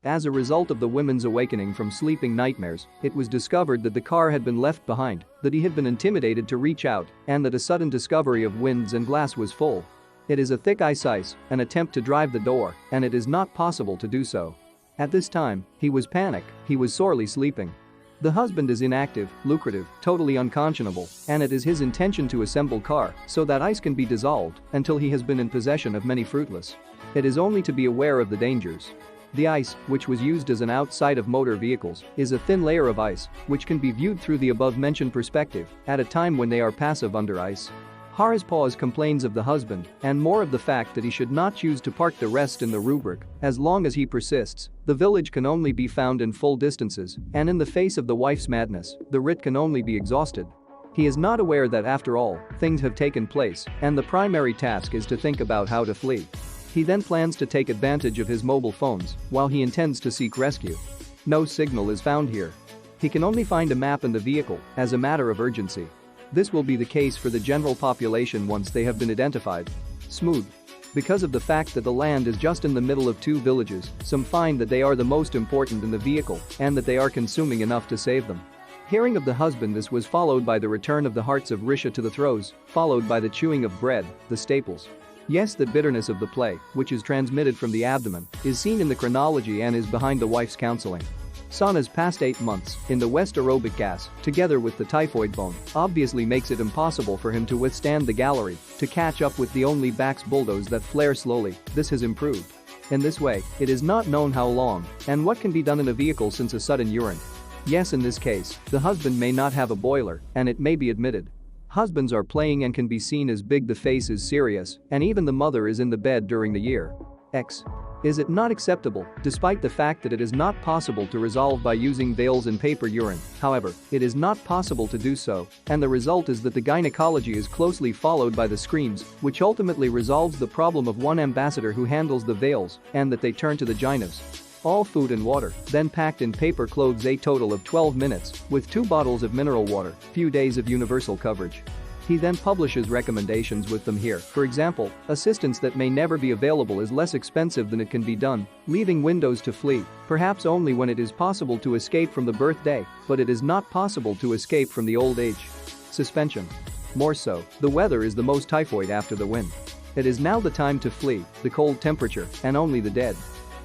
As a result of the women's awakening from sleeping nightmares, it was discovered that the car had been left behind, that he had been intimidated to reach out, and that a sudden discovery of windows and glass was full. It is a thick ice, an attempt to drive the door, and it is not possible to do so. At this time, he was panicked, he was sorely sleeping. The husband is inactive, lucrative, totally unconscionable, and it is his intention to assemble car so that ice can be dissolved until he has been in possession of many fruitless. It is only to be aware of the dangers. The ice, which was used as an outside of motor vehicles, is a thin layer of ice which can be viewed through the above-mentioned perspective at a time when they are passive under ice. Haraspaws complains of the husband and more of the fact that he should not choose to park the rest in the rubric. As long as he persists, the village can only be found in full distances, and in the face of the wife's madness, the writ can only be exhausted. He is not aware that after all, things have taken place, and the primary task is to think about how to flee. He then plans to take advantage of his mobile phones while he intends to seek rescue. No signal is found here. He can only find a map in the vehicle as a matter of urgency. This will be the case for the general population once they have been identified. Smooth. Because of the fact that the land is just in the middle of two villages, some find that they are the most important in the vehicle and that they are consuming enough to save them. Hearing of the husband, this was followed by the return of the hearts of Risha to the throes, followed by the chewing of bread, the staples. Yes, the bitterness of the play, which is transmitted from the abdomen, is seen in the chronology and is behind the wife's counseling. Sauna's past 8 months in the West aerobic gas, together with the typhoid bone, obviously makes it impossible for him to withstand the gallery, to catch up with the only backs bulldoze that flare slowly. This has improved. In this way, it is not known how long and what can be done in a vehicle since a sudden urine. Yes, in this case, the husband may not have a boiler, and it may be admitted. Husbands are playing and can be seen as big, the face is serious, and even the mother is in the bed during the year. X. Is it not acceptable, despite the fact that it is not possible to resolve by using veils and paper urine? However, it is not possible to do so, and the result is that the gynecology is closely followed by the screams, which ultimately resolves the problem of one ambassador who handles the veils, and that they turn to the gynos. All food and water, then packed in paper clothes, a total of 12 minutes, with 2 bottles of mineral water, few days of universal coverage. He then publishes recommendations with them here. For example, assistance that may never be available is less expensive than it can be done, leaving windows to flee, perhaps only when it is possible to escape from the birthday, but it is not possible to escape from the old age. Suspension. More so, the weather is the most typhoid after the wind. It is now the time to flee, the cold temperature, and only the dead.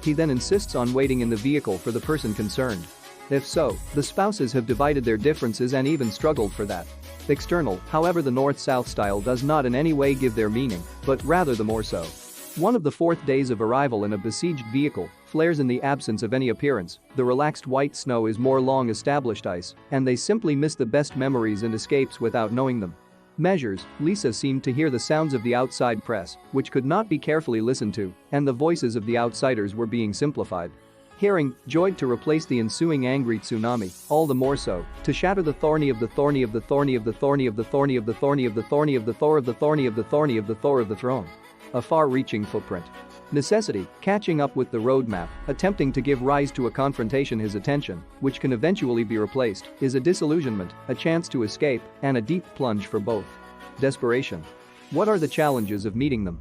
He then insists on waiting in the vehicle for the person concerned. If so, the spouses have divided their differences and even struggled for that. External, however, the north-south style does not in any way give their meaning, but rather the more so. One of the 4th days of arrival in a besieged vehicle, flares in the absence of any appearance, the relaxed white snow is more long-established ice, and they simply miss the best memories and escapes without knowing them. Measures, Lisa seemed to hear the sounds of the outside press, which could not be carefully listened to, and the voices of the outsiders were being simplified. Hearing, joyed to replace the ensuing angry tsunami, all the more so, to shatter the thorny of the thorny of the thorny of the thorny of the thorny of the thorny of the thorny of the Thor of the thorny of the thorny of the Thor of the throne. A far-reaching footprint. Necessity, catching up with the roadmap, attempting to give rise to a confrontation his attention, which can eventually be replaced, is a disillusionment, a chance to escape, and a deep plunge for both. Desperation. What are the challenges of meeting them?